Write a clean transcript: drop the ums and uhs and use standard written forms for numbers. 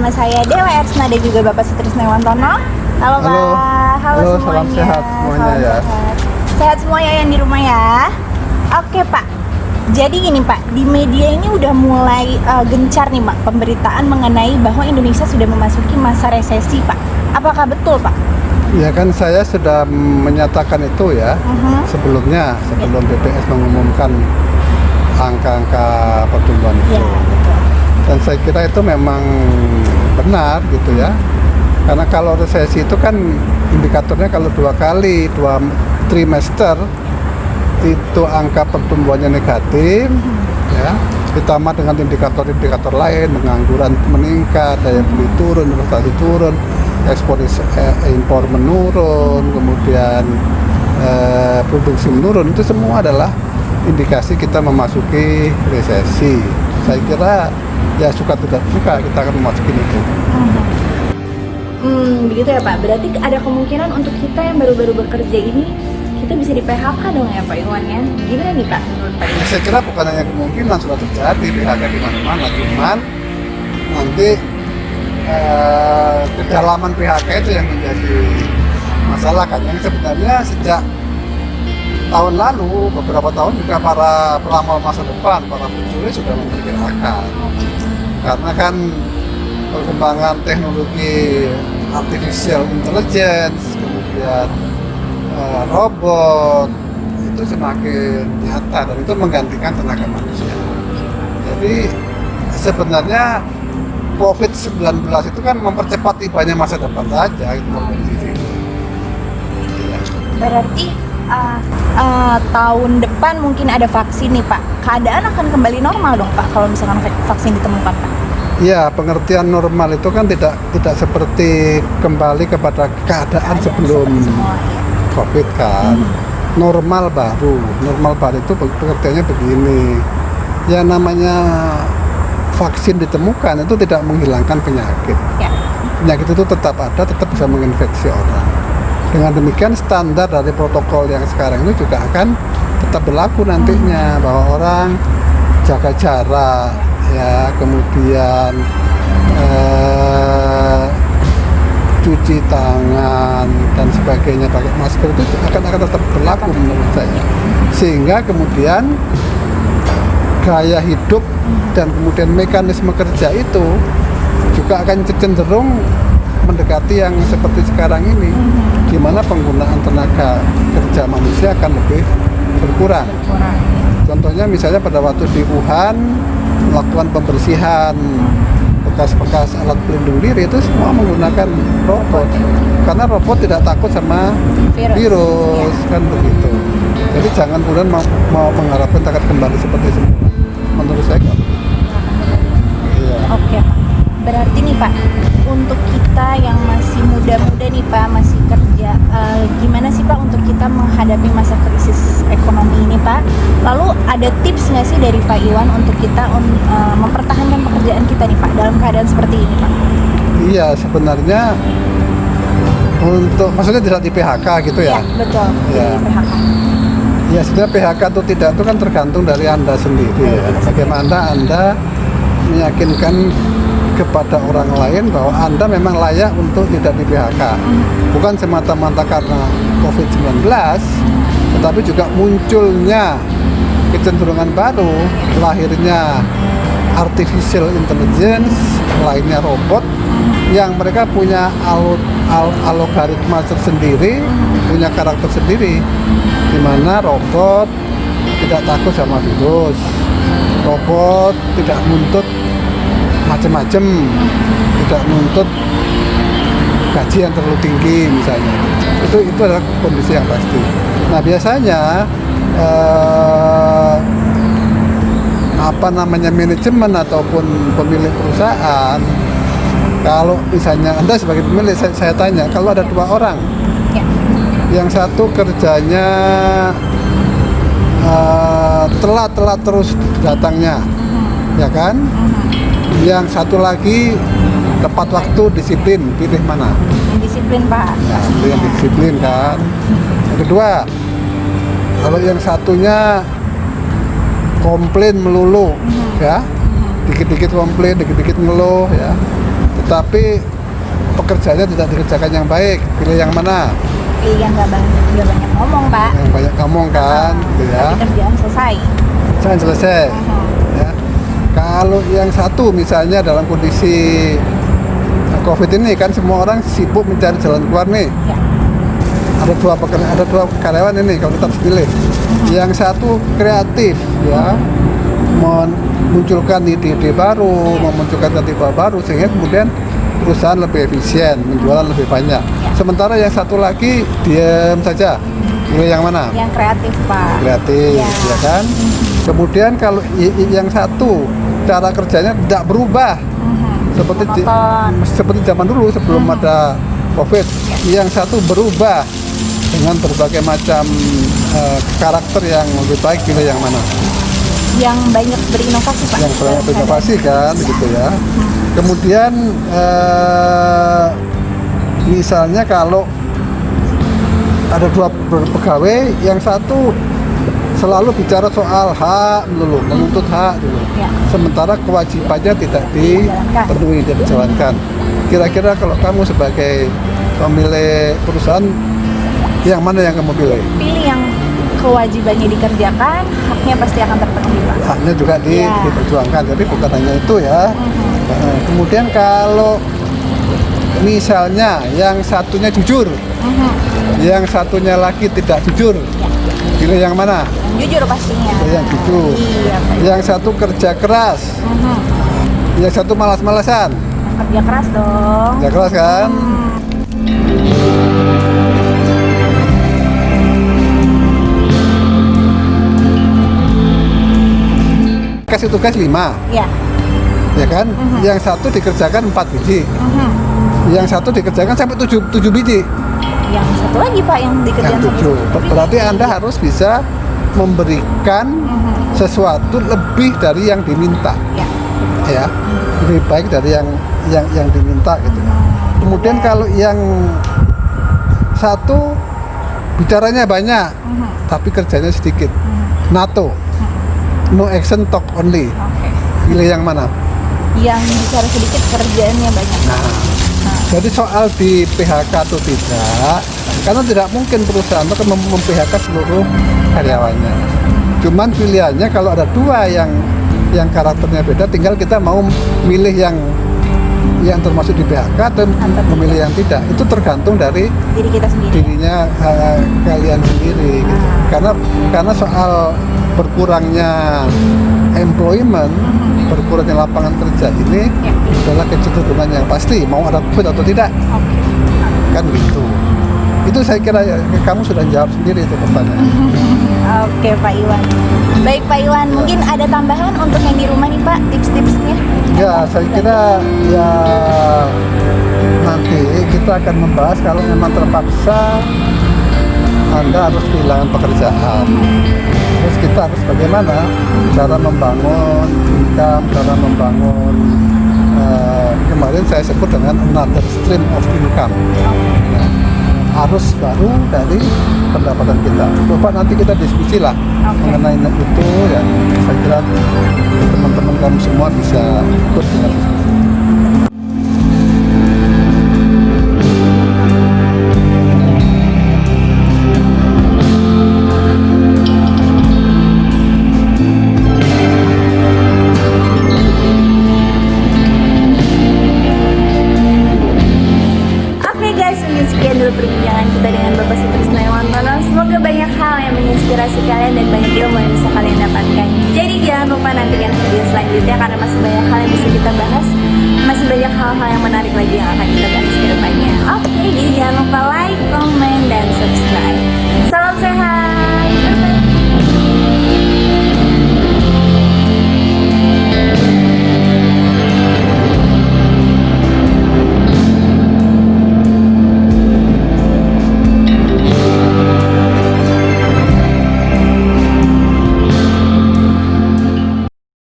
bersama saya Dewa Ersna dan juga Bapak Sutrisno Wantono. Halo Pak. Halo, salam sehat semuanya ya. Sehat semuanya yang di rumah ya. Oke Pak. Jadi gini Pak, di media ini udah mulai gencar nih Pak pemberitaan mengenai bahwa Indonesia sudah memasuki masa resesi Pak. Apakah betul Pak? Ya kan saya sudah menyatakan itu ya sebelumnya, sebelum BPS mengumumkan angka-angka pertumbuhan itu. Ya, betul. Dan saya kira itu memang benar gitu ya. Karena kalau resesi itu kan indikatornya kalau dua trimester itu angka pertumbuhannya negatif ya, ditambah dengan indikator-indikator lain, pengangguran meningkat, daya beli turun, investasi turun, ekspor impor menurun, kemudian produksi menurun, itu semua adalah indikasi kita memasuki resesi. Saya kira ya suka tidak suka kita akan memasuki itu. Begitu ya Pak. Berarti ada kemungkinan untuk kita yang baru-baru bekerja ini kita bisa di PHK dong ya Pak Iwan ya? Gimana nih Pak menurut Pak Iwan? Saya kira bukan hanya kemungkinan, sudah terjadi PHK di mana-mana, cuman nanti kedalaman PHK itu yang menjadi masalah kan. Yang sebenarnya sejak tahun lalu, beberapa tahun juga para peramal masa depan, para futuris sudah memperkirakan. Karena kan perkembangan teknologi artificial intelligence, kemudian robot itu semakin nyata dan itu menggantikan tenaga manusia. Jadi sebenarnya COVID-19 itu kan mempercepat tibanya masa depan saja, itu kondisi itu. Berarti tahun depan mungkin ada vaksin nih Pak. Keadaan akan kembali normal dong Pak kalau misalkan vaksin ditemukan Pak. Ya, pengertian normal itu kan tidak seperti kembali kepada keadaan sebelum semua, ya. COVID kan. Normal baru itu pengertiannya begini. Ya namanya vaksin ditemukan itu tidak menghilangkan penyakit. Ya. Penyakit itu tetap ada, tetap bisa menginfeksi orang. Dengan demikian standar dari protokol yang sekarang ini juga akan tetap berlaku nantinya, bahwa orang jaga jarak ya, kemudian cuci tangan dan sebagainya, pakai masker itu akan tetap berlaku menurut saya. Sehingga kemudian gaya hidup dan kemudian mekanisme kerja itu juga akan cenderung mendekati yang seperti sekarang ini, di mana penggunaan tenaga kerja manusia akan lebih berkurang. Contohnya misalnya pada waktu di Wuhan melakukan pembersihan bekas-bekas alat pelindung diri itu semua menggunakan robot, karena robot tidak takut sama virus kan begitu. Jadi jangan kemudian mau mengharapkan akan kembali seperti semula. Menurut saya kan. Iya. Oke Pak. Berarti nih Pak, untuk kita yang masih muda-muda nih Pak, masih kerja, gimana sih Pak untuk kita menghadapi masa krisis ekonomi ini Pak? Lalu ada tips nggak sih dari Pak Iwan untuk kita mempertahankan pekerjaan kita nih Pak dalam keadaan seperti ini Pak? Iya, sebenarnya untuk maksudnya tidak di PHK gitu ya? Iya, betul. Ya. Di PHK. Ya, sebenarnya PHK atau tidak itu kan tergantung dari Anda sendiri ya. Bagaimana Anda meyakinkan kepada orang lain bahwa Anda memang layak untuk tidak di PHK. Bukan semata-mata karena COVID-19, tetapi juga munculnya kecenderungan baru, lahirnya artificial intelligence, lainnya robot, yang mereka punya algoritma tersendiri, punya karakter sendiri, di mana robot tidak takut sama virus, robot tidak menuntut macam-macam, tidak menuntut gaji yang terlalu tinggi misalnya. Itu adalah kondisi yang pasti. Nah biasanya manajemen ataupun pemilik perusahaan, kalau misalnya Anda sebagai pemilik, saya tanya, kalau ada dua orang, yang satu kerjanya telat terus datangnya, ya kan? Yang satu lagi tepat waktu, disiplin, pilih mana? Disiplin Pak. Ya, yang disiplin kan. Yang kedua, kalau yang satunya komplain melulu, ya, dikit-dikit komplain, dikit-dikit ngeluh, ya, tapi pekerjaannya tidak dikerjakan yang baik, pilih yang mana? Pilih yang nggak banyak ngomong pak. Yang banyak ngomong kan, gitu ya. Tapi kerjaan selesai. Selesai. Ya. Kalau yang satu misalnya dalam kondisi COVID ini kan semua orang sibuk mencari jalan keluar nih. Ya. Ada dua karyawan ini kalau kita harus pilih. Yang satu kreatif ya, memunculkan ide-ide baru, memunculkan ide-ide baru sehingga kemudian perusahaan lebih efisien, menjualan lebih banyak. Sementara yang satu lagi diam saja. Pilih yang mana? Yang kreatif pak. Kreatif, ya kan? Kemudian kalau yang satu cara kerjanya tidak berubah seperti zaman dulu sebelum ada COVID. Yang satu berubah dengan berbagai macam karakter yang lebih baik. Pilih yang mana? Yang banyak berinovasi pak. Yang banyak berinovasi kan, gitu ya. Kemudian misalnya kalau ada dua pegawai, yang satu selalu bicara soal hak dulu, menuntut hak dulu. Ya. Sementara kewajibannya tidak dipenuhi, tidak dijalankan. Kira-kira kalau kamu sebagai pemilik perusahaan, yang mana yang kamu pilih? Pilih yang kewajibannya dikerjakan, haknya pasti akan terpenuhi pak. Haknya juga diperjuangkan, jadi bukan hanya itu ya. Kemudian kalau misalnya yang satunya jujur, yang satunya lagi tidak jujur, pilih yang mana? Yang jujur pastinya. Yang jujur. Iya, Pak. Yang satu kerja keras, yang satu malas-malasan. Kerja keras dong. Kerja keras kan? Kasih tugas 5, Ya. ya kan? Yang satu dikerjakan 4 biji, yang satu dikerjakan sampai 7 biji. Yang satu lagi pak yang dikerjakan Yang 7. Berarti Anda harus bisa memberikan sesuatu lebih dari yang diminta, Ya. ya, lebih baik dari yang diminta gitu. Kemudian kalau yang satu bicaranya banyak, tapi kerjanya sedikit, NATO, no action talk only. Oke. Pilih yang mana? Yang bicara sedikit kerjaannya banyak. Nah, jadi soal di PHK atau tidak, karena tidak mungkin perusahaan itu akan mem-PHK seluruh karyawannya. Cuman pilihannya kalau ada dua yang karakternya beda, tinggal kita mau milih yang termasuk di PHK atau memilih yang tidak. Itu tergantung dari Diri kita sendiri. dirinya kalian sendiri. Gitu. Karena soal berkurangnya employment, berkurangnya lapangan kerja ini adalah kecenderungan yang pasti, mau ada COVID atau tidak. Oke. Kan gitu. Itu saya kira kamu sudah jawab sendiri itu pertanyaan. Oke Pak Iwan. Baik Pak Iwan, mungkin ada tambahan untuk yang di rumah nih Pak, tips-tipsnya? Ya, saya kira ya nanti kita akan membahas kalau memang terpaksa Anda harus kehilangan pekerjaan. Terus kita harus bagaimana cara membangun income, cara membangun kemarin saya sebut dengan another stream of income. Nah, arus baru dari pendapatan kita. Coba nanti kita diskusi lah mengenai itu ya. Saya kira teman-teman kamu semua bisa ikut dengan diskusi. Sekian dulu perbincangan kita dengan Bapak Sutrisno Iwantono. Semoga banyak hal yang menginspirasi kalian dan banyak ilmu yang bisa kalian dapatkan. Jadi jangan lupa nantikan video selanjutnya karena masih banyak hal